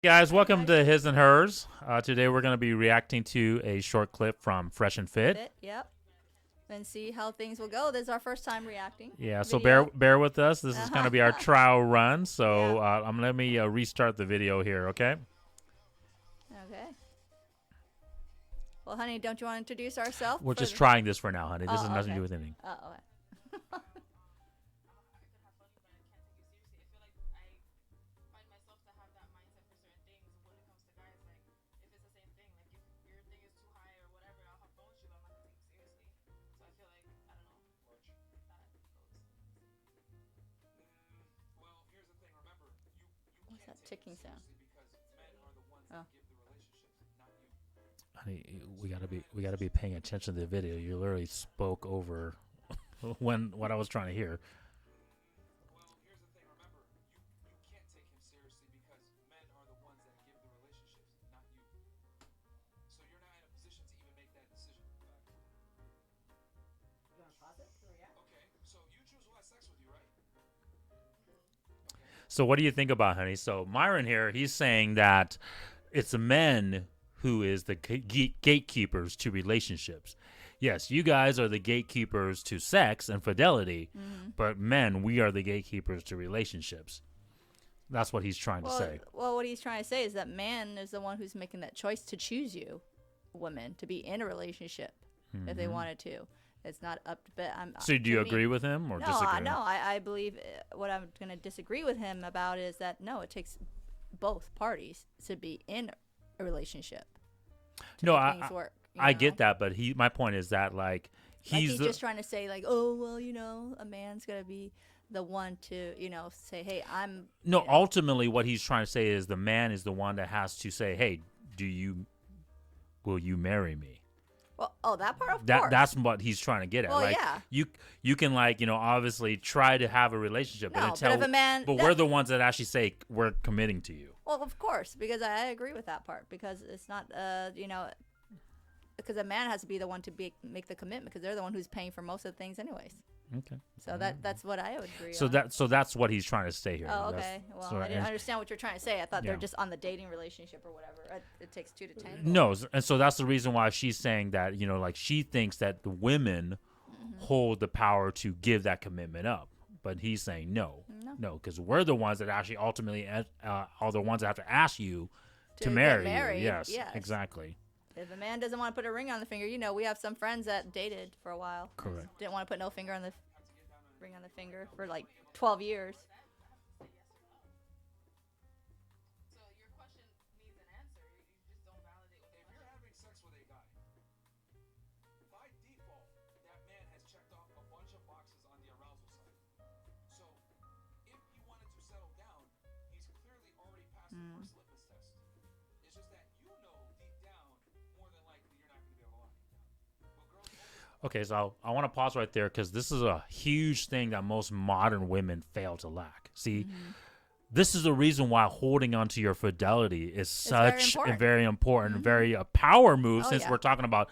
Guys, welcome to His and Hers. Today we're going to be reacting to a short clip from Fresh and Fit. Yep. And see how things will go. This is our first time reacting. Yeah, so video. bear with us. This is going to be our trial run. So Yeah. let me restart the video here, okay? Okay. Well, honey, don't you want to introduce ourselves? We're just trying this for now, honey. This has nothing to do with anything. Okay. What's that ticking sound? Oh. Honey, we gotta be paying attention to the video. You literally spoke over what I was trying to hear. So what do you think about, honey? So Myron here, he's saying that it's men who is the gatekeepers to relationships. Yes, you guys are the gatekeepers to sex and fidelity, but men, we are the gatekeepers to relationships. That's what he's trying to say. Well, what he's trying to say is that man is the one who's making that choice to choose you, women, to be in a relationship if they wanted to. It's not up to but So do you agree with him or disagree? No, I believe what I'm going to disagree with him about is that no, it takes both parties to be in a relationship. No, I get that, but my point is that he's just trying to say oh well, a man's going to be the one to say, hey, I'm no. Ultimately, what he's trying to say is the man is the one that has to say, hey, will you marry me? Well, that part, of course. That's what he's trying to get at. Well, yeah. You can obviously try to have a relationship, but if a man, we're the ones that actually say we're committing to you. Well, of course, because I agree with that part, because it's not because a man has to be the one to make the commitment, because they're the one who's paying for most of the things anyways. Okay. So that's what I would agree. So that's what he's trying to say here. Oh, okay. Well, I didn't understand what you're trying to say. I thought they're just on the dating relationship or whatever. It takes 2 to 10. No, and so that's the reason why she's saying that she thinks that the women hold the power to give that commitment up, but he's saying no, because we're the ones that actually ultimately are the ones that have to ask you to marry you. Yes, exactly. If a man doesn't want to put a ring on the finger, we have some friends that dated for a while. Correct. Didn't want to put no ring on the finger for 12 years. Okay, so I want to pause right there because this is a huge thing that most modern women fail to lack. See, this is the reason why holding on to your fidelity is such a very important, very power move. Since we're talking about,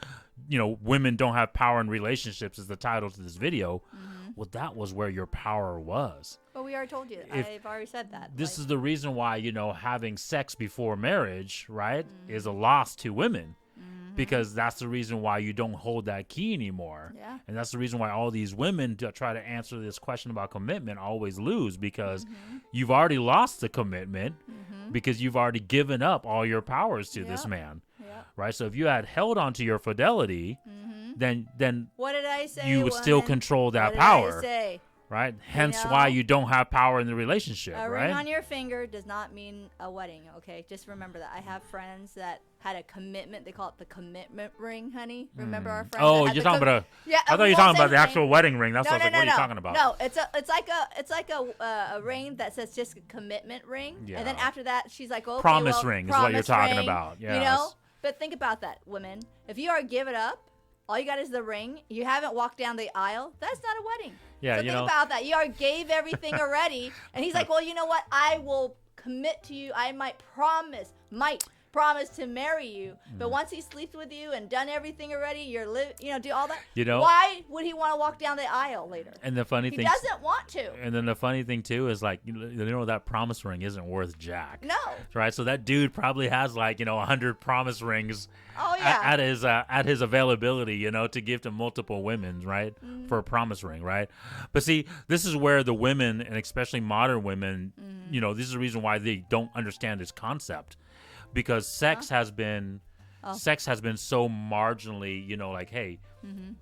women don't have power in relationships is the title to this video. Well, that was where your power was. Well, we already told you. I've already said that. This is the reason why, having sex before marriage, right, is a loss to women. Because that's the reason why you don't hold that key anymore. Yeah. And that's the reason why all these women try to answer this question about commitment always lose, because you've already lost the commitment because you've already given up all your powers to this man. Right? So if you had held on to your fidelity, then what did I say? You would still control that power. What did I say? Right? Hence why you don't have power in the relationship, a right? ring on your finger does not mean a wedding, okay? Just remember that. I have friends that had a commitment. They call it the commitment ring, honey. Remember our friend? Oh, you're talking about I thought you were talking about the actual wedding ring. That's what I was like, what are you talking about? No, it's like a ring that says just a commitment ring. Yeah. And then after that, she's like, okay, promise ring is what you're talking about. Yes. But think about that, women. If you are give it up, all you got is the ring. You haven't walked down the aisle. That's not a wedding. Yeah, so think about that. You already gave everything already. And he's like, well, you know what? I will commit to you. I might promise promised to marry you, but once he sleeps with you and done everything already, do all that. You know, why would he want to walk down the aisle later? And the funny thing, he doesn't want to. And then the funny thing too is like, that promise ring isn't worth jack. No. Right. So that dude probably has like 100 promise rings. Oh yeah. At his availability, to give to multiple women, right, for a promise ring, right? But see, this is where the women, and especially modern women, this is the reason why they don't understand this concept, because sex has been so marginally, like, hey,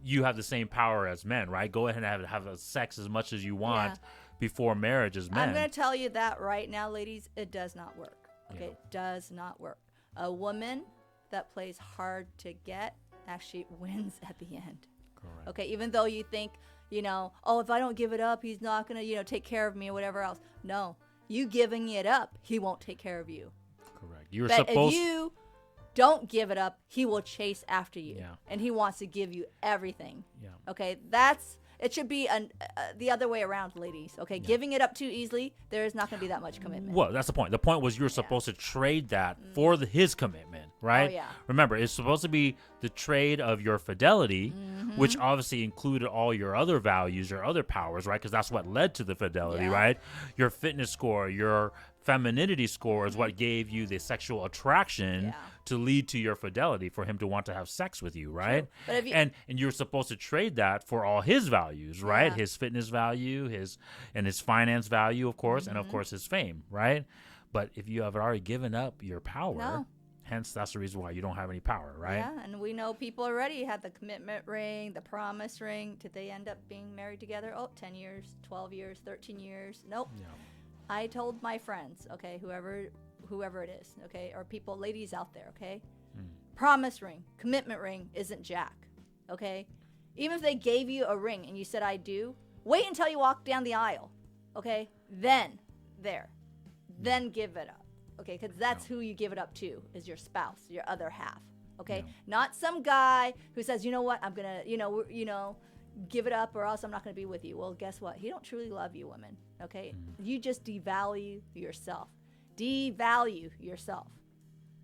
you have the same power as men, right? Go ahead and have sex as much as you want before marriage as men. I'm going to tell you that right now, ladies, it does not work. Okay, it does not work. A woman that plays hard to get actually wins at the end. Correct. Okay, even though you think, if I don't give it up, he's not going to, take care of me or whatever else. No, you giving it up, he won't take care of you. Correct. If you don't give it up, he will chase after you. Yeah. And he wants to give you everything. Yeah. Okay, it should be the other way around, ladies. Okay, giving it up too easily, there is not going to be that much commitment. Well, that's the point. The point was you're supposed to trade that for his commitment, right? Oh, yeah. Remember, it's supposed to be the trade of your fidelity, which obviously included all your other values, your other powers, right? Because that's what led to the fidelity, right? Your fitness score, your femininity score is what gave you the sexual attraction to lead to your fidelity, for him to want to have sex with you, right? But if you, and you're supposed to trade that for all his values, right? His fitness value, his finance value, of course, and of course his fame, right? But if you have already given up your power, hence that's the reason why you don't have any power, right? Yeah, and we know people already had the commitment ring, the promise ring. Did they end up being married together? 10 years, 12 years, 13 years. Nope. Yeah. I told my friends, okay, whoever it is, okay, or people, ladies out there, okay, promise ring, commitment ring isn't jack, okay? Even if they gave you a ring and you said, I do, wait until you walk down the aisle, okay? Then give it up, okay? Because that's who you give it up to, is your spouse, your other half, okay? Not some guy who says, you know what, I'm going to, give it up or else I'm not going to be with you. Well, guess what? He don't truly love you, women. Okay? You just devalue yourself. Devalue yourself.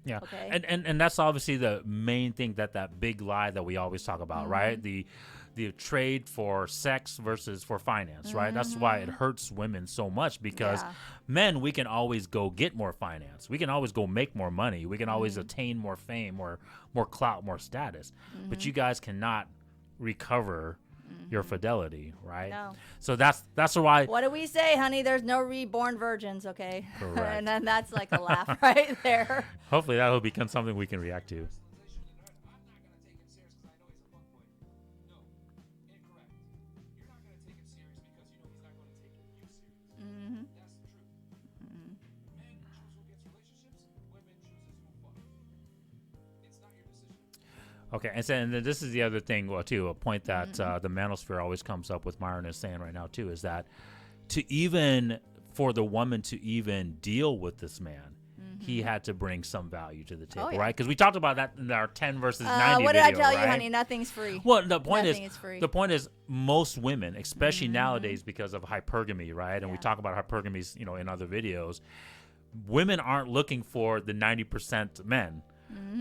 Yeah. Okay? And that's obviously the main thing, that big lie that we always talk about, right? The trade for sex versus for finance, right? That's why it hurts women so much, because men, we can always go get more finance. We can always go make more money. We can always attain more fame, more clout, more status. But you guys cannot recover your fidelity, right? No. So that's why. What do we say, honey? There's no reborn virgins, okay? Correct. And then that's like a laugh right there. Hopefully that will become something we can react to. Okay, and then this is the other thing, too, a point that the manosphere always comes up with, Myron is saying right now, too, is that for the woman to even deal with this man, he had to bring some value to the table, right? Because we talked about that in our 10 versus 90 what video, did I tell right? you, honey? Nothing's free. Well, the point Nothing is most women, especially nowadays because of hypergamy, right? And we talk about hypergamies, in other videos. Women aren't looking for the 90% men.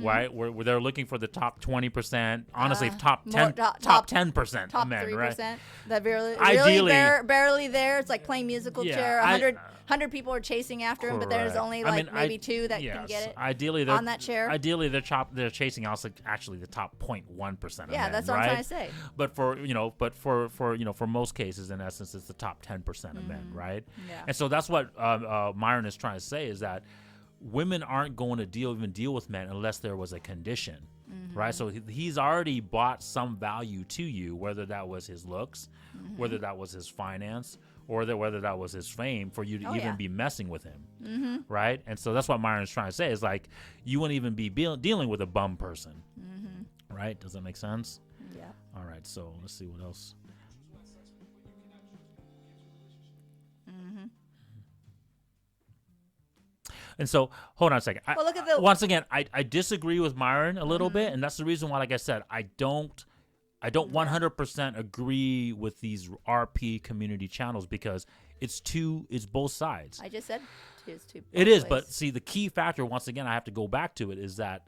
Right, where they're looking for the top 20%, honestly, top 10%, top 10% top men, 3%, right? That barely, ideally, barely there. It's like playing musical chair. 100 people are chasing after him, but there's only maybe two that can get it. Ideally, on that chair. Ideally, they're chasing actually the top 0.1% of men. Yeah, that's what right? I'm trying to say. But for most cases, in essence, it's the top 10% of men, right? Yeah. And so that's what Myron is trying to say, is that women aren't going to deal with men unless there was a condition, right? So he's already bought some value to you, whether that was his looks, whether that was his finance, or whether that was his fame, for you to even be messing with him, right? And so that's what Myron's trying to say, is like, you wouldn't even be dealing with a bum person, right? Does that make sense? Yeah. All right, so let's see what else. And so, hold on a second. Once again, I disagree with Myron a little bit, and that's the reason why, like I said, I don't 100% agree with these RP community channels, because It's both sides. I just said it's two. It is, ways. but see, the key factor, once again, I have to go back to it, is that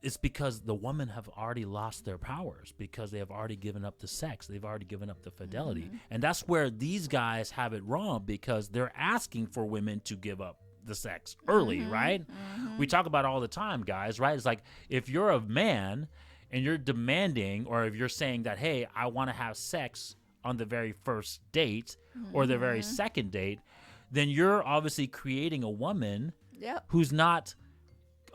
it's because the women have already lost their powers because they have already given up the sex. They've already given up the fidelity. And that's where these guys have it wrong because they're asking for women to give up the sex early, right? We talk about it all the time, guys, right? It's like if you're a man and you're demanding, or if you're saying that, hey, I want to have sex on the very first date or the very second date, then you're obviously creating a woman who's not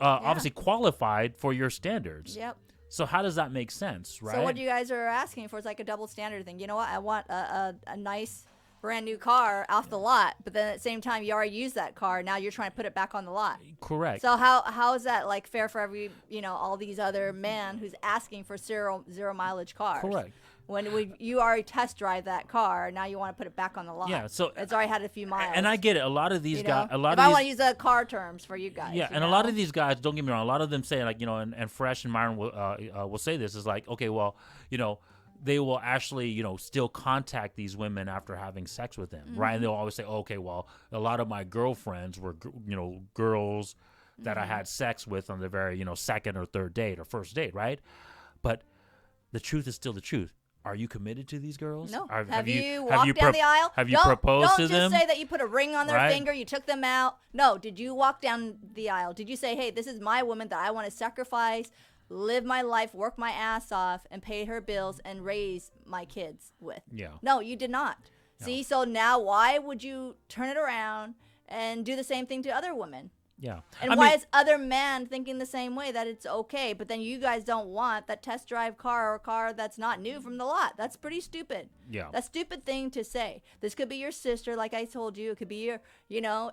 obviously qualified for your standards. Yep. So how does that make sense, right? So what you guys are asking for is like a double standard thing. You know what? I want a nice brand new car off the lot, but then at the same time you already used that car. Now you're trying to put it back on the lot. Correct. So how is that like fair for every all these other men who's asking for zero mileage cars? Correct. When you already test drive that car, now you want to put it back on the lot. Yeah, so it's already had a few miles. And I get it. A lot of these guys, if I want to use the car terms for you guys. Yeah, and a lot of these guys, don't get me wrong, a lot of them say like, and Fresh and Myron will say this is like, okay, well, they will actually, still contact these women after having sex with them, right? And they'll always say, okay, well, a lot of my girlfriends were, girls that I had sex with on the very, second or third date or first date, right? But the truth is still the truth. Are you committed to these girls? No. Have you walked down the aisle? Have you proposed to them? Don't just say that you put a ring on their finger, you took them out. No. Did you walk down the aisle? Did you say, hey, this is my woman that I want to sacrifice, live my life, work my ass off, and pay her bills and raise my kids with? Yeah. No, you did not. No. See, so now why would you turn it around and do the same thing to other women? Yeah. And why is other men thinking the same way, that it's okay, but then you guys don't want that test drive car or a car that's not new from the lot? That's pretty stupid. Yeah. That's a stupid thing to say. This could be your sister, like I told you. It could be your,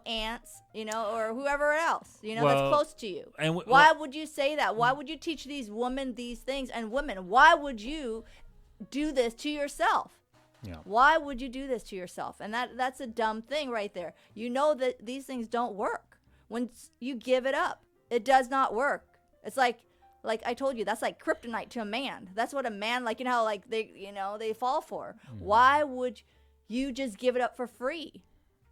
aunts, or whoever else, that's close to you. And why would you say that? Why would you teach these women these things? And women, why would you do this to yourself? Yeah. Why would you do this to yourself? And that's a dumb thing right there. You know that these things don't work. When you give it up, it does not work. It's like I told you, that's like kryptonite to a man. That's what a man, they fall for. Why would you just give it up for free?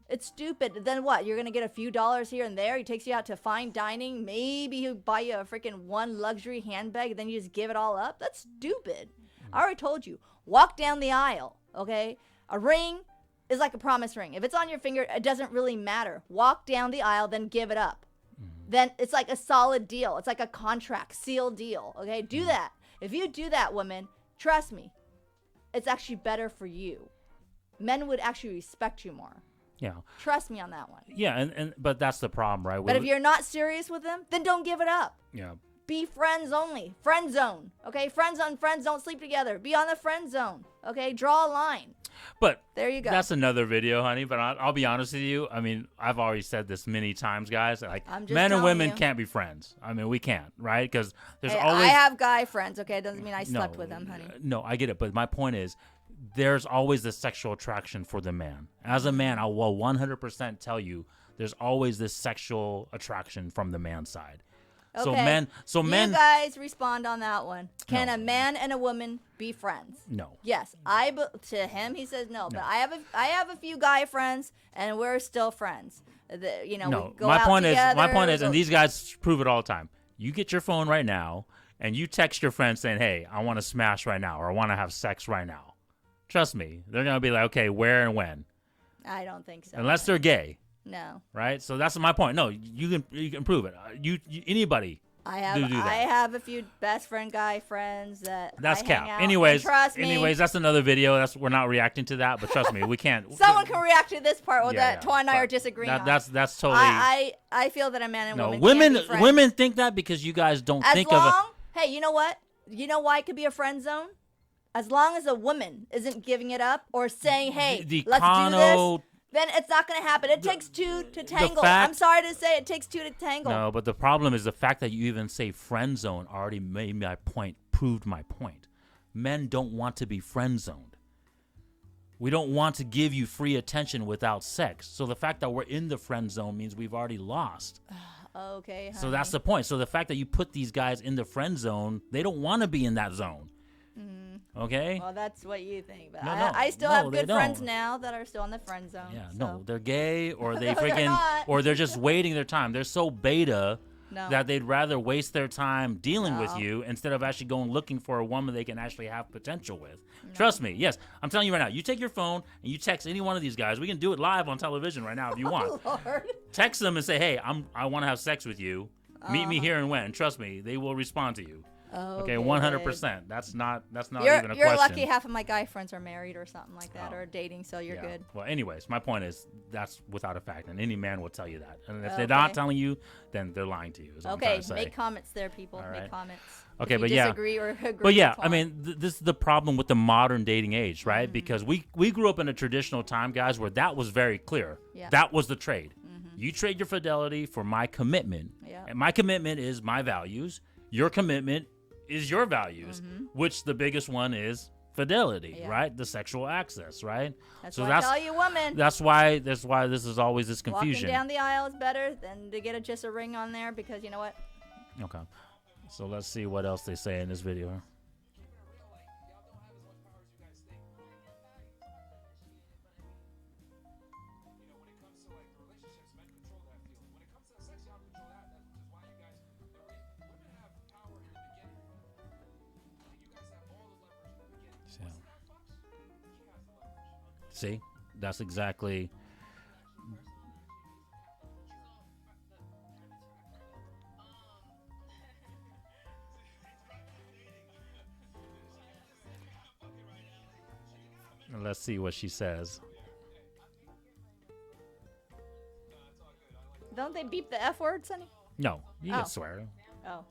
It's stupid. Then what? You're going to get a few dollars here and there. He takes you out to fine dining. Maybe he'll buy you a freaking one luxury handbag, and then you just give it all up. That's stupid. I already told you. Walk down the aisle, okay? A ring is like a promise ring. If it's on your finger, it doesn't really matter. Walk down the aisle, then give it up. Then it's like a solid deal. It's like a contract, sealed deal. Okay, do that. If you do that, woman, trust me, it's actually better for you. Men would actually respect you more. Yeah. Trust me on that one. Yeah, but that's the problem, right? But if you're not serious with them, then don't give it up. Yeah. Be friends only. Friend zone. Okay, friends on friends don't sleep together. Be on the friend zone. Okay, draw a line. But there you go. That's another video, honey. But I'll be honest with you. I mean, I've already said this many times, guys. Like, men and women can't be friends. I mean, we can't, right? Because there's always. I have guy friends. Okay, it doesn't mean I slept with them, honey. No, I get it. But my point is, there's always this sexual attraction for the man. As a man, I will 100% tell you, there's always this sexual attraction from the man's side. Okay. So men. You guys respond on that one. Can a man and a woman be friends? No. Yes, to him he says no, but I have a few guy friends and we're still friends. No. We go out together. My point is, and these guys prove it all the time. You get your phone right now and you text your friend saying, "Hey, I want to smash right now," or "I want to have sex right now." Trust me, they're gonna be like, "Okay, where and when?" I don't think so. Unless they're gay. No. Right? So that's my point. No, you can prove it. You anybody. I have a few best friend guy friends that that's I cap. hang out. Anyways, trust me. That's another video. We're not reacting to that, but trust me, we can't. Someone can react to this part that Twan and I are disagreeing on. That's totally. I feel that a man and woman can't be friends. Women think that because you guys don't think of it. Hey, you know what? You know why it could be a friend zone? As long as a woman isn't giving it up or saying, "Hey, let's do this." Then it's not going to happen. It takes two to tangle. I'm sorry to say it takes two to tangle. No, but the problem is the fact that you even say friend zone already made my point, proved my point. Men don't want to be friend zoned. We don't want to give you free attention without sex. So the fact that we're in the friend zone means we've already lost. Okay, honey. So that's the point. So the fact that you put these guys in the friend zone, they don't want to be in that zone. Okay. Well, that's what you think, but No, I still no, have they good friends don't. now that are still in the friend zone. Yeah, so. no, they're gay or they No, they're freaking not. or they're just waiting their time. They're so beta No. that they'd rather waste their time dealing with No. you instead of actually going looking for a woman they can actually have potential with. Trust me. Yes, I'm telling you right now. You take your phone and you text any one of these guys. We can do it live on television right now if you want. Oh, Lord. Text them and say, "Hey, I want to have sex with you. Meet me here and when." Trust me, they will respond to you. Okay, 100%. That's not even a question. You're lucky half of my guy friends are married or something like that, or dating, so you're good. Well, anyways, my point is that's without a fact, and any man will tell you that. And if they're Okay. not telling you, then they're lying to you. Is what I'm Okay, trying to say. make comments there, people. All right. Make comments. Okay, if but you yeah. disagree or agree. But yeah, that's I fine. mean, this is the problem with the modern dating age, right? Because we grew up in a traditional time, guys, where that was very clear. Yeah. That was the trade. You trade your fidelity for my commitment. Yeah. And my commitment is my values. Your commitment is your values, which the biggest one is fidelity, Yeah. right? The sexual access, right? That's so why that's I tell you, woman. that's why this is always this confusion. Walking down the aisle is better than to get just a ring on there because you know what? Okay. So let's see what else they say in this video. See, that's exactly. Let's see what she says. Don't they beep the F word, Sonny? No, you Oh. can swear. Oh.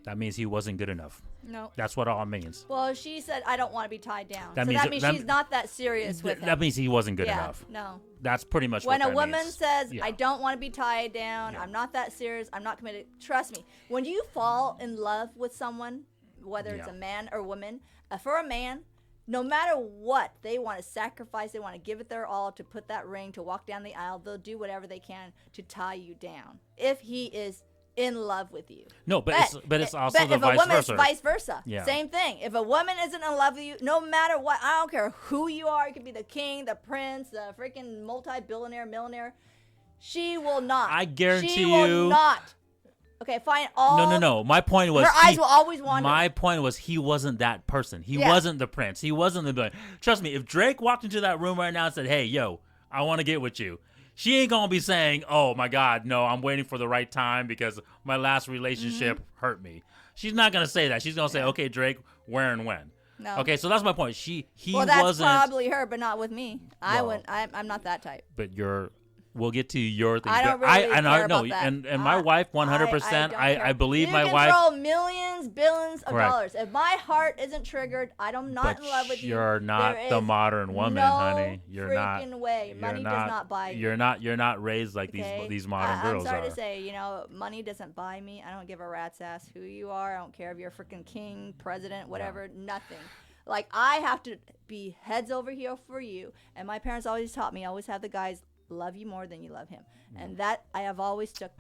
That means he wasn't good enough. No. That's what all it means. Well, she said, I don't want to be tied down. That so means- that means that- she's not that serious with him. That means he wasn't good yeah, enough. No. That's pretty much When what a that woman means. says, Yeah. I don't want to be tied down, Yeah. I'm not that serious, I'm not committed, trust me, when you fall in love with someone, whether it's Yeah. a man or woman, for a man, no matter what, they want to sacrifice, they want to give it their all to put that ring, to walk down the aisle, they'll do whatever they can to tie you down. If he is in love with you. No, but it's also but the if a vice woman versa. is vice versa, Yeah. same thing. If a woman isn't in love with you, no matter what, I don't care who you are, you could be the king, the prince, the freaking multi-billionaire, millionaire, she will not. I guarantee she will you- not. Okay, fine. All No. My point was her eyes will always wander. My point was he wasn't that person. He Yeah. wasn't the prince. He wasn't the billionaire. Trust me, if Drake walked into that room right now and said, "Hey, yo, I want to get with you," she ain't gonna be saying, "Oh my God, no, I'm waiting for the right time because my last relationship hurt me." She's not gonna say that. She's gonna say, "Okay, Drake, where and when?" No. Okay, so that's my point. He well, that's wasn't. probably her, but not with me. I Well, wouldn't. I'm not that type. But we'll get to your thing. I don't but really and care no, about that. and my wife, 100%. don't I care. believe you my can wife. throw millions, billions of Correct. dollars. If my heart isn't triggered, I'm not But in love with you. you're not There the is modern woman, no honey. You're not. freaking way. You're Money does not buy you. You're not raised like Okay? these modern I'm girls sorry are. to say, money doesn't buy me. I don't give a rat's ass who you are. I don't care if you're a freaking king, president, whatever. Nothing. Like, I have to be heads over heel for you. And my parents always taught me, always have the guys love you more than you love him. And that I have always stuck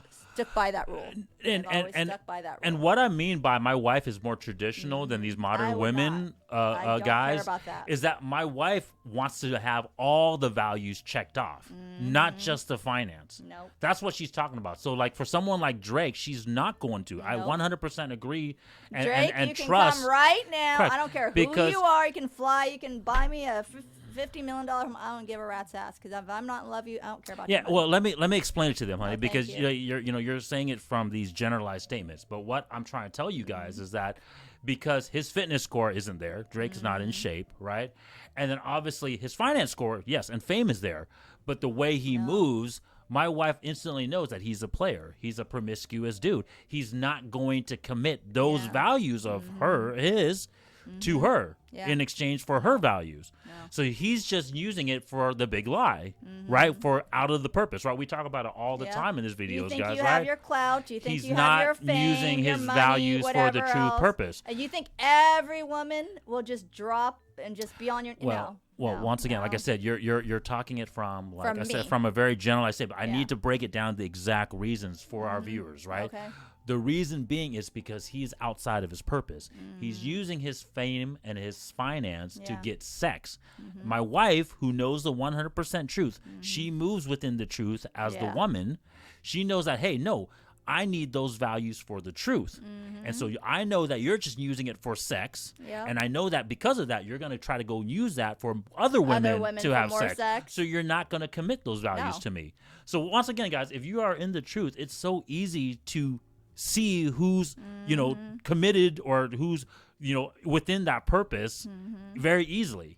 by that rule. And I've always stuck by that rule. and what I mean by my wife is more traditional than these modern I would women I don't guys care about that. is that my wife wants to have all the values checked off, not just the finance. Nope. That's what she's talking about. So like for someone like Drake, she's not going to. I Nope. 100% agree and Drake, and you can trust. come right now. Correct. I don't care who Because- you are. You can fly. You can buy me a $50 million. I don't give a rat's ass because if I'm not in love with you, I don't care about Yeah, your money. well, let me explain it to them, honey, Oh, thank because you. you're saying it from these generalized statements. But what I'm trying to tell you guys is that because his fitness score isn't there, Drake's not in shape, right? And then obviously his finance score, yes, and fame is there, but the way he moves, my wife instantly knows that he's a player. He's a promiscuous dude. He's not going to commit those values of his to her Yeah. in exchange for her values. No. So he's just using it for the big lie, right? For out of the purpose, right? We talk about it all the Yeah. time in his Do videos, you think guys, you right? have your clout? Do you think He's you not have your fame, using your his money, values for the whatever true else? purpose. And you think every woman will just drop and just be on your Well, no, once again, no. like I said, you're talking it from, like From I said, me. from a very generalized statement. I Yeah. need to break it down to the exact reasons for our viewers, right? Okay. The reason being is because he's outside of his purpose. He's using his fame and his finance to Yeah. get sex. My wife, who knows the 100% truth, she moves within the truth as the Yeah. woman. She knows that, hey, no, I need those values for the truth. And so I know that you're just using it for sex. Yep. And I know that because of that, you're going to try to go use that for other women, women to for have more sex. So you're not going to commit those values No. to me. So once again, guys, if you are in the truth, it's so easy to see who's, committed or who's, within that purpose very easily.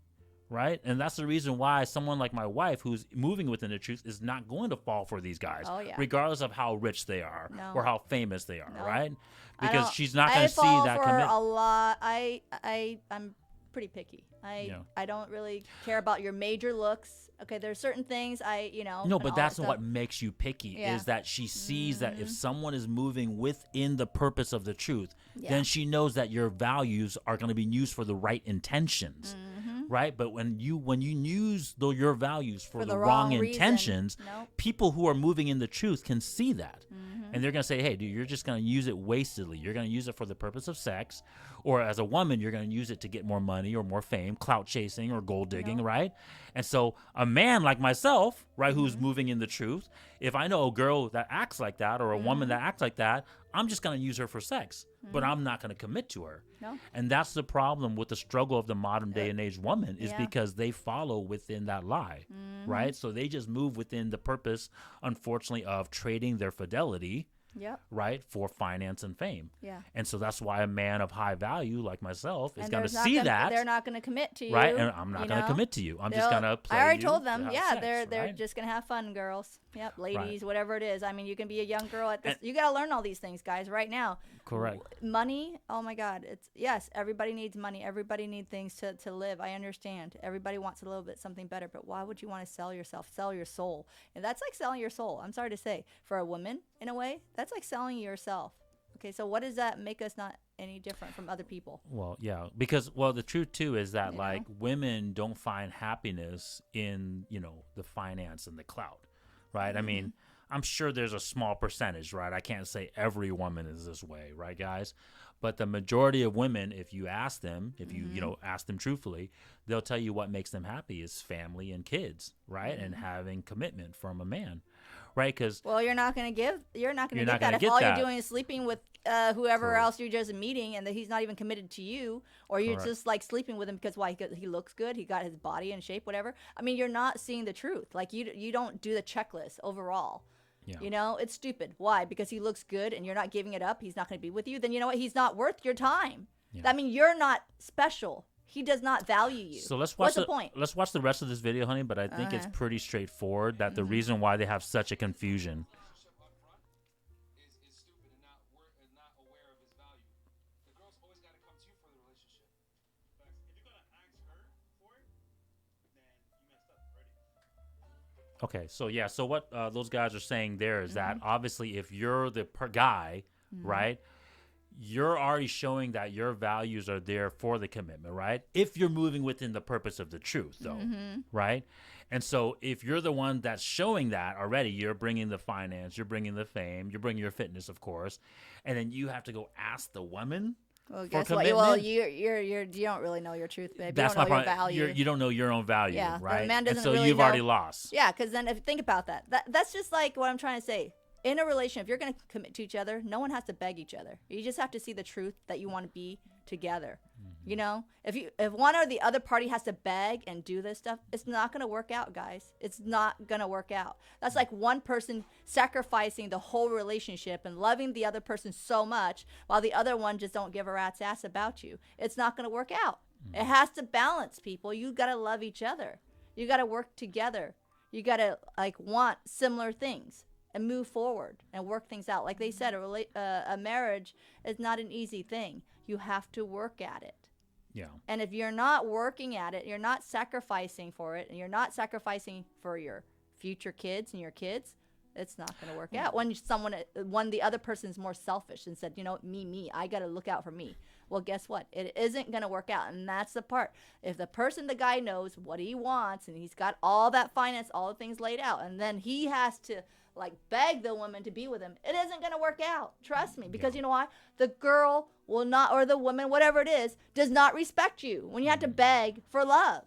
Right. And that's the reason why someone like my wife, who's moving within the truth, is not going to fall for these guys, Oh, yeah. regardless of how rich they are No. or how famous they are. No. Right. I Because don't- she's not going I to see fall that for commit. a lot. I'm pretty picky. Yeah. I don't really care about your major looks. Okay, there's certain things No, and but all that's that what stuff. makes you picky, Yeah. is that she sees that if someone is moving within the purpose of the truth, Yeah. then she knows that your values are going to be used for the right intentions, right? But when you use your values for the wrong reason. intentions, Nope. people who are moving in the truth can see that. And they're going to say, hey, dude, you're just going to use it wastedly. You're going to use it for the purpose of sex. Or as a woman, you're going to use it to get more money or more fame, clout chasing or gold digging, right? And so a man like myself, right, who's moving in the truth, if I know a girl that acts like that or a woman that acts like that, I'm just going to use her for sex. But I'm not going to commit to her. No. And that's the problem with the struggle of the modern day and age woman, is Yeah. because they follow within that lie, right? So they just move within the purpose, unfortunately, of trading their fidelity, Yep. right, for finance and fame. Yeah. And so that's why a man of high value like myself is And going to there's not see gonna- that, they're not going to commit to you, right? And I'm not going to know? commit to you. I'm just They'll- going to play I already you told to them, have yeah, sex, they're right? just gonna have fun, girls. Yep, ladies, whatever it is. I mean, you can be a young girl at this. And- You gotta learn all these things, guys, right now. Correct. Money. Oh my God. It's yes. Everybody needs money. Everybody needs things to live. I understand. Everybody wants a little bit something better. But why would you want to sell yourself? Sell your soul? And that's like selling your soul. I'm sorry to say, for a woman, in a way, that's like selling yourself. Okay, so what does that make us not any different from other people? Well, yeah, because the truth too is that You like women don't find happiness in, the finance and the clout, right? I mean, I'm sure there's a small percentage, right? I can't say every woman is this way, right, guys? But the majority of women, if you ask them, if you ask them truthfully, they'll tell you what makes them happy is family and kids, right? And having commitment from a man, right? Because Well, you're not gonna get You're not that gonna if get all that. you're doing is sleeping with whoever Correct. else you're just meeting, and that he's not even committed to you, or you're Correct. just like sleeping with him because why? He looks good, he got his body in shape, whatever. I mean, you're not seeing the truth. Like you don't do the checklist overall. Yeah. It's stupid. Why? Because he looks good and you're not giving it up. He's not going to be with you. Then you know what? He's not worth your time. Yeah. I mean, you're not special. He does not value you. So let's What's watch the point? Let's watch the rest of this video, honey. But I think it's pretty straightforward that the reason why they have such a confusion. Relationship up front is stupid and not aware of his value. The girl's always got to come to you for the relationship. Facts. If you're gonna ask her for it, then you messed up already. Okay, so yeah, so what those guys are saying there is that obviously if you're the guy, right, you're already showing that your values are there for the commitment, right? If you're moving within the purpose of the truth, though, right? And so if you're the one that's showing that already, you're bringing the finance, you're bringing the fame, you're bringing your fitness, of course, and then you have to go ask the woman. Well, for guess what? Well, commitment? you don't really know your truth, babe. That's you don't know my your point. value. You don't know your own value, Yeah, the right? man And doesn't so really you've already know. lost. Yeah, because then if think about that, that's just like what I'm trying to say. In a relationship, if you're going to commit to each other, no one has to beg each other. You just have to see the truth that you want to be together. If one or the other party has to beg and do this stuff, it's not going to work out, guys. It's not going to work out. That's like one person sacrificing the whole relationship and loving the other person so much while the other one just don't give a rat's ass about you. It's not going to work out. It has to balance, people. You got to love each other. You got to work together. You got to want similar things and move forward and work things out. Like they said, a marriage is not an easy thing. You have to work at it. Yeah. And if you're not working at it, you're not sacrificing for it, and you're not sacrificing for your future kids and your kids, it's not going to work out. When the other person's more selfish and said, you know, me, I got to look out for me. Well, guess what? It isn't going to work out. And that's the part. If the guy knows what he wants and he's got all that finance, all the things laid out, and then he has to like beg the woman to be with him, it isn't going to work out. Trust me. Because you know why? The girl will not, or the woman, whatever it is, does not respect you when you have to beg for love.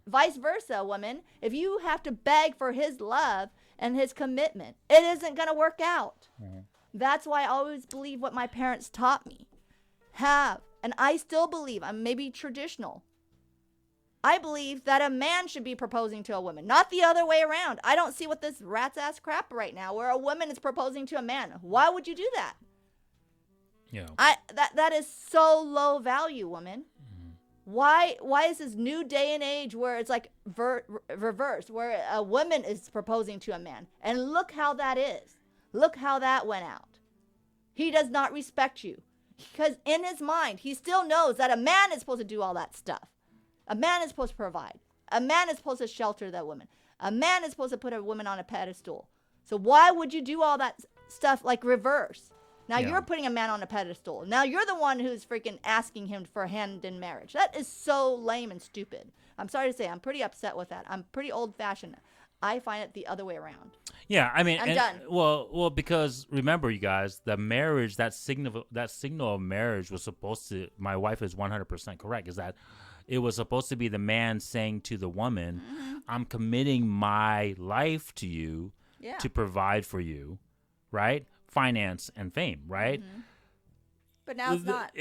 Vice versa, woman. If you have to beg for his love and his commitment, it isn't going to work out. That's why I always believe what my parents taught me. And I still believe, I'm maybe traditional. I believe that a man should be proposing to a woman, not the other way around. I don't see what this rat's ass crap right now where a woman is proposing to a man. Why would you do that? Yeah. That is so low value, woman. Why is this new day and age where it's like reversed, where a woman is proposing to a man? And look how that is. Look how that went out. He does not respect you. Because in his mind, he still knows that a man is supposed to do all that stuff. A man is supposed to provide. A man is supposed to shelter that woman. A man is supposed to put a woman on a pedestal. So why would you do all that stuff like reverse? Now you're putting a man on a pedestal. Now you're the one who's freaking asking him for a hand in marriage. That is so lame and stupid. I'm sorry to say, I'm pretty upset with that. I'm pretty old-fashioned. I find it the other way around. Yeah, I mean, I'm done. Well, because remember, you guys, the marriage, that signal of marriage was supposed to. My wife is 100% correct. Is that it was supposed to be the man saying to the woman, "I'm committing my life to you to provide for you, right? Finance and fame, right? But now it's not.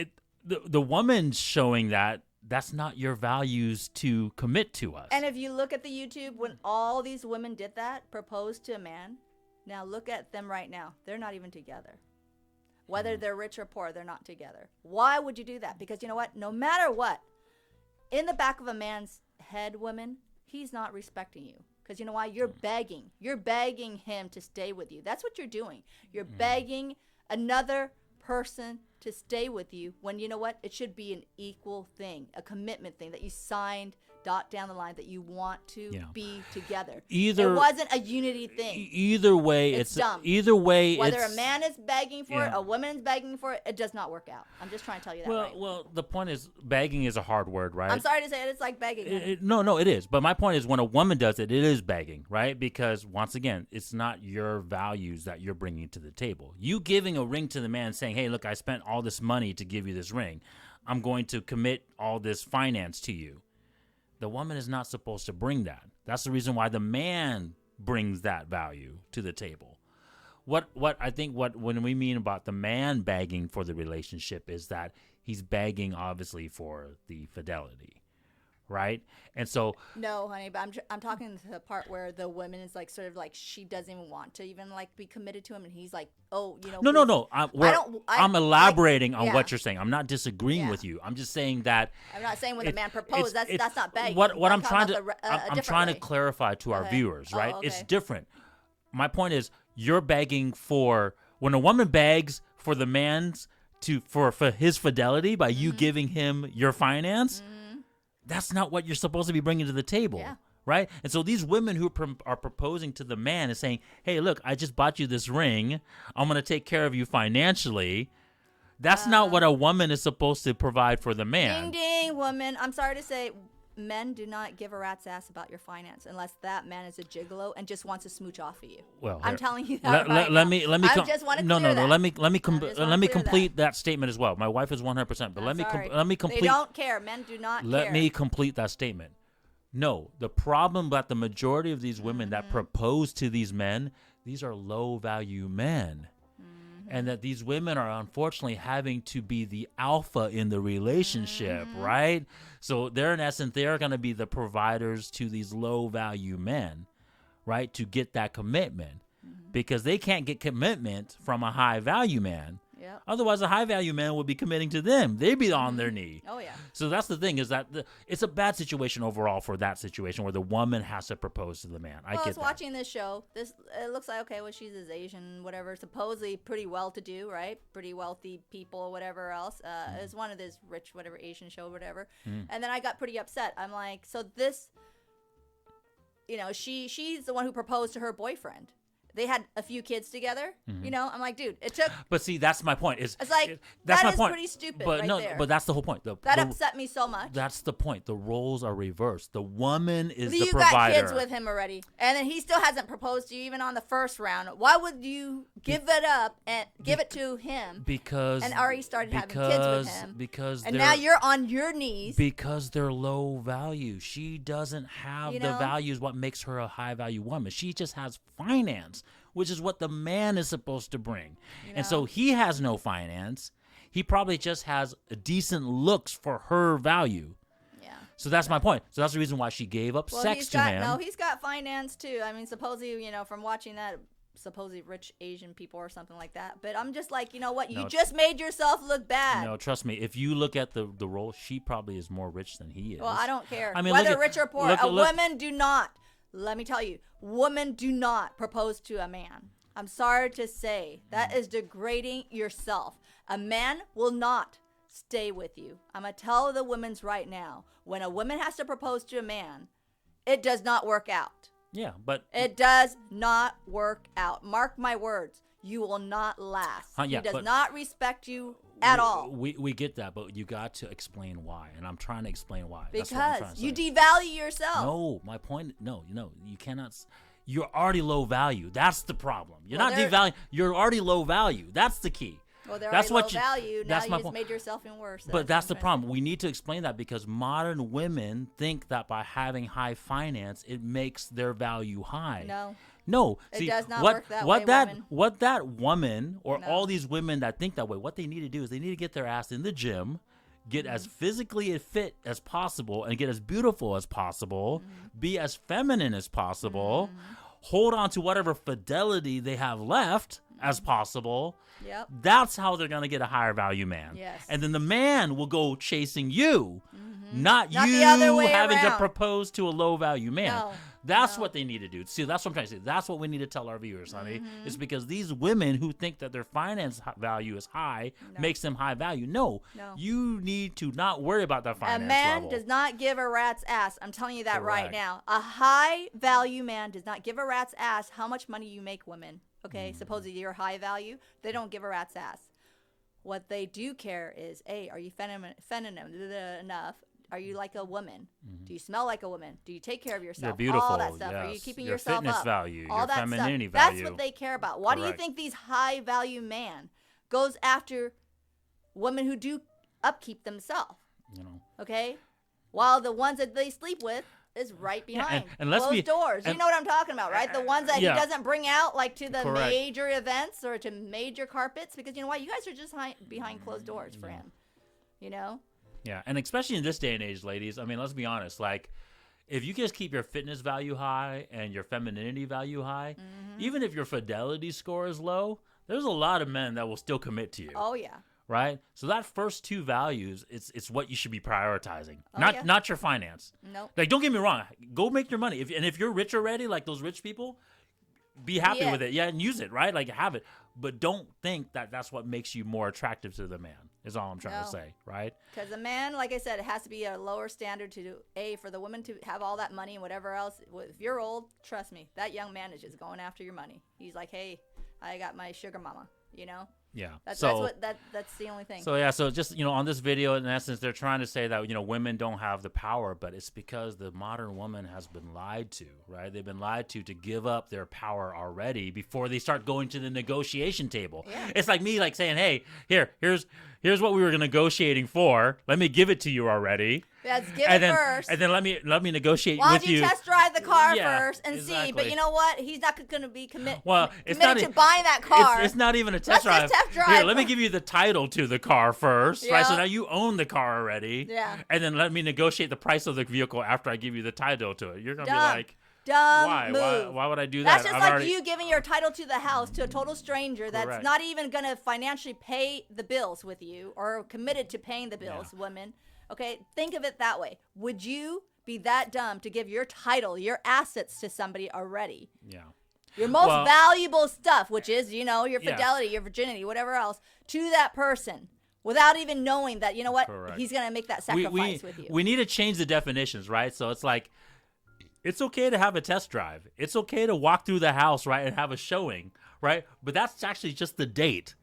The woman showing that. That's not your values to commit to us. And if you look at the YouTube, when all these women did that, proposed to a man, now look at them right now. They're not even together. Whether they're rich or poor, they're not together. Why would you do that? Because you know what? No matter what, in the back of a man's head, woman, he's not respecting you. Because you know why? You're begging. You're begging him to stay with you. That's what you're doing. You're begging another person to stay with you when you know what? It should be an equal thing, a commitment thing that you signed, dot down the line that you want to be together. It wasn't a unity thing. Either way, it's dumb. Either way, whether a man is begging for it, a woman's begging for it, it does not work out. I'm just trying to tell you that. Well, the point is, begging is a hard word, right? I'm sorry to say it. It's like begging. No, it is. But my point is, when a woman does it, it is begging, right? Because once again, it's not your values that you're bringing to the table. You giving a ring to the man, saying, "Hey, look, I spent all this money to give you this ring. I'm going to commit all this finance to you." The woman is not supposed to bring that. That's the reason why the man brings that value to the table. What I think when we mean about the man begging for the relationship is that he's begging obviously for the fidelity, right? And so no, honey, but I'm talking to the part where the woman is like sort of like she doesn't even want to even like be committed to him, and he's like, oh, you know. No. I'm elaborating on what you're saying. I'm not disagreeing with you. I'm just saying that. I'm not saying when the man proposed. That's not begging. What I'm trying to clarify to our viewers, right? Okay. It's different. My point is, you're begging for when a woman begs for the man's for his fidelity by you giving him your finance. That's not what you're supposed to be bringing to the table, right? And so these women who are proposing to the man and saying, "Hey, look, I just bought you this ring. I'm going to take care of you financially." That's not what a woman is supposed to provide for the man. Ding, ding, woman. I'm sorry to say, men do not give a rat's ass about your finance unless that man is a gigolo and just wants to smooch off of you. Well, I'm telling you that let me I just want to clear that. Let me complete that statement as well. My wife is 100%, but let me complete. They don't care. Men do not care. Let me complete that statement. No, the problem about the majority of these women that propose to these men, these are low value men. And that these women are unfortunately having to be the alpha in the relationship, right? So they're in essence, they're going to be the providers to these low value men, right? To get that commitment because they can't get commitment from a high value man. Yep. Otherwise, a high value man would be committing to them. They'd be on their knee. Oh yeah. So that's the thing, is that it's a bad situation overall for that situation where the woman has to propose to the man. I Well, I get was that. watching this show. It looks like, okay, well, she's this Asian, whatever, supposedly pretty well-to-do, right? Pretty wealthy people, whatever else. It was one of this rich, whatever, Asian show, whatever. And then I got pretty upset. I'm like, so this, she's the one who proposed to her boyfriend. They had a few kids together, I'm like, dude, it took. But see, that's my point. It's like, that's that my is point. pretty stupid But right no, there. but that's the whole point. That upset me so much. That's the point. The roles are reversed. The woman is the You provider. got kids with him already, and then he still hasn't proposed to you even on the first round. Why would you give it up and give it to him? Because and already started having kids with him. Because now you're on your knees. Because they're low value. She doesn't have You the know? values what makes her a high value woman. She just has finance, which is what the man is supposed to bring. And so he has no finance. He probably just has decent looks for her value. Yeah. So that's my point. So that's the reason why she gave up sex to him. No, he's got finance too. I mean, supposedly, from watching that, supposedly rich Asian people or something like that. But I'm just like, you know what? You just made yourself look bad. No, trust me. If you look at the role, she probably is more rich than he is. Well, I don't care. I mean, whether rich or poor, look- women do not. Let me tell you, women do not propose to a man. I'm sorry to say that is degrading yourself. A man will not stay with you. I'm going to tell the women's right now. When a woman has to propose to a man, it does not work out. Yeah, but It does not work out. Mark my words. You will not last. yeah, he does but- not respect you at all. We get that, but you got to explain why, and I'm trying to explain why. That's what I'm trying Because to you say. devalue yourself. No, my point. No, you cannot. You're already low value. That's the problem. You're Well, not they're- devaluing. You're already low value. That's the key. Well, they're That's already what low value. Now that's you my just point. made yourself even worse. But that's the what I'm trying to problem. We need to explain that because modern women think that by having high finance, it makes their value high. No. No, It see, does not what, work that what way, that women. what that woman or No. all these women that think that way, what they need to do is they need to get their ass in the gym, get as Mm-hmm. physically fit as possible, and get as beautiful as possible, Mm-hmm. be as feminine as possible, hold on to whatever fidelity they have left as possible. Yep. That's how they're gonna get a higher value man. Yes. And then the man will go chasing you, not Not you the other way having to around. propose to a low value man. No, That's no. what they need to do. See, that's what I'm trying to say. That's what we need to tell our viewers, honey. Mm-hmm. It's because these women who think that their finance value is high makes them high value. No, No. you need to not worry about that A finance man level. does not give a rat's ass. I'm telling you that right Correct. now. A high value man does not give a rat's ass how much money you make, women. Okay, Mm-hmm. supposedly you're high value. They don't give a rat's ass. What they do care is, A, are you feminine enough? Are you like a woman? Do you smell like a woman? Do you take care of yourself? Mm-hmm. You're beautiful. All that stuff. Are you Yes. keeping Your yourself fitness up? value, All your that femininity stuff. That's value. what they care about. Why do you Correct. think these high value man goes after women who do upkeep themselves? You know. Okay, while the ones that they sleep with is right behind and let's closed be- doors. You and- know what I'm talking about, right? The ones that Yeah. he doesn't bring out, like to the Correct. major events or to major carpets, because you know what? You guys are just behind closed doors for him. You know? Yeah, and especially in this day and age, ladies. I mean, let's be honest. Like, if you just keep your fitness value high and your femininity value high, Mm-hmm. even if your fidelity score is low, there's a lot of men that will still commit to you. Oh yeah. Right? So that first two values, it's what you should be prioritizing. Oh, not yeah. not your finance. Nope. Like, don't get me wrong. Go make your money. If you're rich already, like those rich people, be happy Yeah. with it. Yeah, and use it, right? Like, have it. But don't think that that's what makes you more attractive to the man, is all I'm trying to No. say, right? Because a man, like I said, it has to be a lower standard to for the woman to have all that money and whatever else. If you're old, trust me, that young man is just going after your money. He's like, hey, I got my sugar mama, you know? Yeah. That's so, what that's the only thing. So yeah, so just on this video, in essence, they're trying to say that women don't have the power, but it's because the modern woman has been lied to, right? They've been lied to give up their power already before they start going to the negotiation table. Yeah. It's like me, like saying, "Hey, here's what we were negotiating for. Let me give it to you already." Let's give and it then, first. And then let me negotiate Why with don't you test drive the car Yeah, first and see? But exactly. you know what? He's not going to be Well, it's not committed to buying that car. It's not even a Let's test drive. just test drive. Here, let me give you the title to the car first, right? So Yeah. now you own the car already. Yeah. And then let me negotiate the price of the vehicle after I give you the title to it. You're gonna be Dumb. like, Dumb Why? move. Why would I do that? That's just I've like already- you giving your title to the house to a total stranger that's Correct. not even going to financially pay the bills with you or committed to paying the bills, women. Okay, think of it that way. Would you be that dumb to give your title, your assets to somebody already? Yeah. Your most Well- valuable stuff, which is, your Yeah. fidelity, your virginity, whatever else, to that person without even knowing that, Correct. he's going to make that sacrifice with you. We need to change the definitions, right? So it's like, it's okay to have a test drive. It's okay to walk through the house, right, and have a showing, right? But that's actually just the date.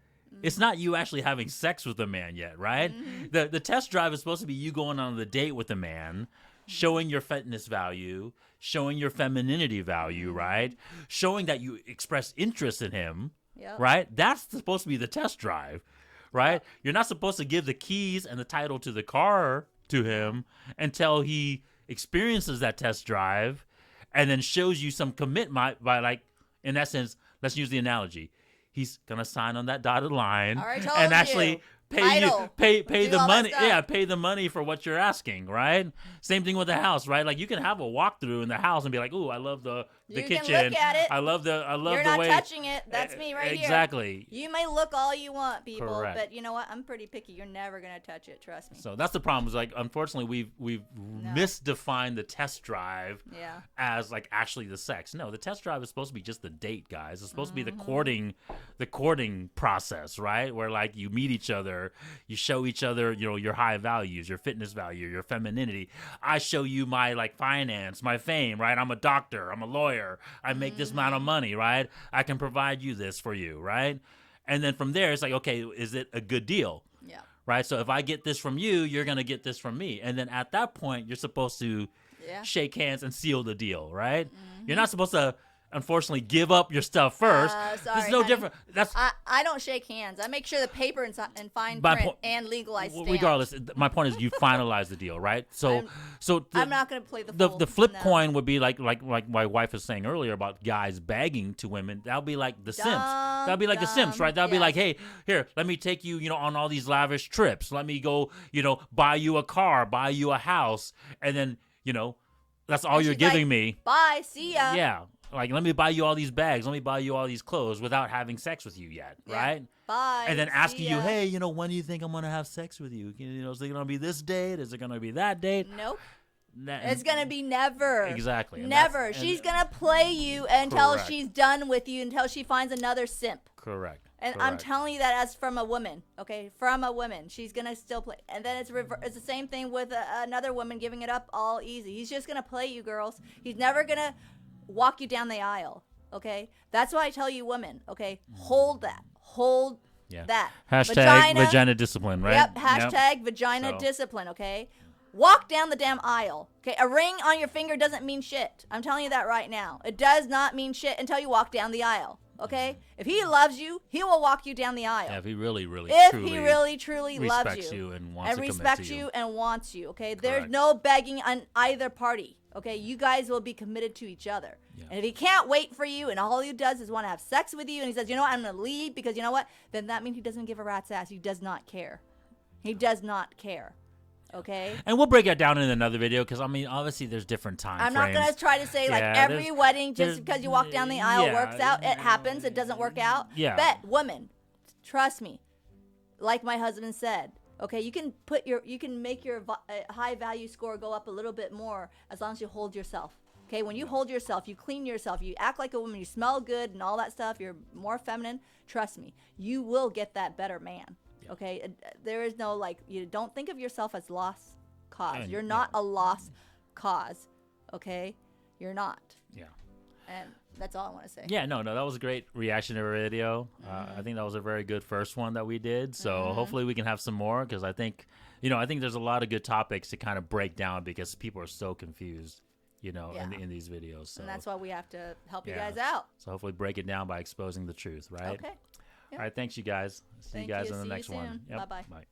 It's not you actually having sex with the man yet, right? The test drive is supposed to be you going on the date with the man, showing your fitness value, showing your femininity value, right? Showing that you express interest in him, Yep. right? That's supposed to be the test drive, right? You're not supposed to give the keys and the title to the car to him until he experiences that test drive and then shows you some commitment by, like, in essence, let's use the analogy. He's going to sign on that dotted line Already told and you. actually pay Title. pay Do the all that money. stuff. Yeah, pay the money for what you're asking, right? Same thing with the house, right? Like, you can have a walkthrough in the house and be like, "Ooh, I love the You kitchen. can look at it. I love the You're the not way touching it. That's me right here. Exactly. You may look all you want, people, Correct. but you know what? I'm pretty picky. You're never going to touch it. Trust me. So that's the problem. Is like, unfortunately, we've misdefined the test drive Yeah. as like actually the sex. No, the test drive is supposed to be just the date, guys. It's supposed to be Mm-hmm. the courting process, right? Where like you meet each other, you show each other, your high values, your fitness value, your femininity. I show you my like finance, my fame, right? I'm a doctor, I'm a lawyer, I make this amount of money, right? I can provide you this for you, right? And then from there, it's like, okay, is it a good deal? Yeah. Right? So if I get this from you, you're going to get this from me. And then at that point, you're supposed to Yeah. shake hands and seal the deal, right? You're not supposed to, unfortunately, give up your stuff first. Sorry, There's no honey. different. That's I don't shake hands. I make sure the paper and fine My print po- and legalized stamp. regardless. My point is, you finalize the deal, right? So, I'm not going to play the the flip no. coin would be like my wife was saying earlier about guys begging to women. That'll be like the simps. That'll be like the simps, right? That'll be yes. like, hey, here, let me take you, on all these lavish trips. Let me go, buy you a car, buy you a house, and then, that's all And you're she's like, giving me. Bye. See ya. Yeah. Like, let me buy you all these bags. Let me buy you all these clothes without having sex with you yet, Yeah. right? Bye. And then see asking you, ya. hey, when do you think I'm going to have sex with you? Is it going to be this date? Is it going to be that date? Nope. Nah, It's going to be never. Exactly. And Never. that's- and- She's going to play you until Correct. she's done with you, until she finds another simp. Correct. And I'm Correct. telling you that as from a woman, okay? From a woman. She's going to still play. And then it's the same thing with another woman giving it up all easy. He's just going to play you, girls. He's never going to walk you down the aisle, okay? That's why I tell you women, okay? Hold that. Hold that. Hashtag vagina discipline, right? Yep. Hashtag vagina So- discipline, okay? Walk down the damn aisle, okay? A ring on your finger doesn't mean shit. I'm telling you that right now. It does not mean shit until you walk down the aisle, okay? If he loves you, he will walk you down the aisle. Yeah, if he really, really, If truly he really, truly loves respects you, you and wants and to commit respects to you. you and wants you, okay? There's Correct. no begging on either party, okay? You guys will be committed to each other. Yeah. And if he can't wait for you and all he does is want to have sex with you and he says, you know what, I'm going to leave because you know what, then that means he doesn't give a rat's ass. He does not care. He does not care, okay? And we'll break it down in another video because, obviously there's different time I'm not frames. going to try to say, like, Yeah, every there's- wedding, just there's- because you walk down the aisle yeah, works out. It happens. It doesn't work out. Yeah. But, women, trust me, like my husband said, okay, you can make your high value score go up a little bit more as long as you hold yourself. Okay, when you hold yourself, you clean yourself, you act like a woman, you smell good and all that stuff, you're more feminine, trust me, you will get that better man. Okay, there is no, like, you don't think of yourself as lost cause. And- You're not a lost cause. Okay, you're not. Yeah. And that's all I want to say. Yeah, no, that was a great reactionary video. I think that was a very good first one that we did. So Mm-hmm. hopefully we can have some more because I think there's a lot of good topics to kind of break down because people are so confused, Yeah. in these videos. So And that's why we have to help you Yeah. guys out. So hopefully break it down by exposing the truth, right? Okay. All right, thanks you guys. See Thank you guys you. in the See you next one. soon. Yep, Bye-bye. Bye.